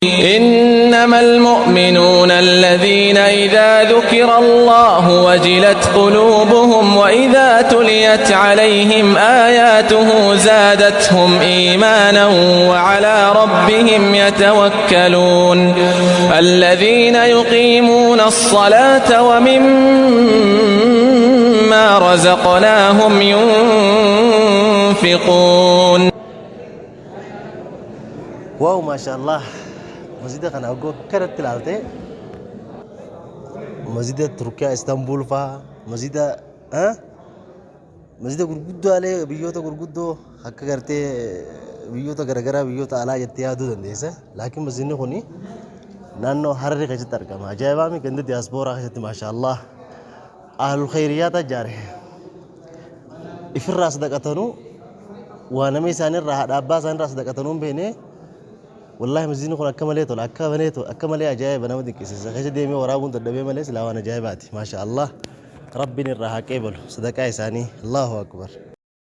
إنما المؤمنون الذين إذا ذكر الله وجلت قلوبهم وإذا تليت عليهم آياته زادتهم إيمانا وعلى ربهم يتوكلون الذين يقيمون الصلاة ومما رزقناهم ينفقون. واو ما شاء الله. مسجد كان أقول كرت تلالته مسجد تركيا اسطنبول مسجد مسجد غرغدو عليه بيوتا غرغدو حق كرتي بيوتا غرغرا بيوتا على يتيادو دنديسه لكن مسجد هوني نانو حرري كجت أرقام عجيبة مي كند دياسبورا كجت ما شاء الله أهل الخيريات جاره إفراس دكتونو وانا ميساني راح أباس أنا راس دكتونو بينه والله مزينو كنا أكمليتو أكمليتو أكملي عجائب أنا ودي كيسة خش ديمي ورابون تدبي مليس لا وانا جايباتي ما شاء الله ربي نراها كيبل صدقاء إساني الله أكبر.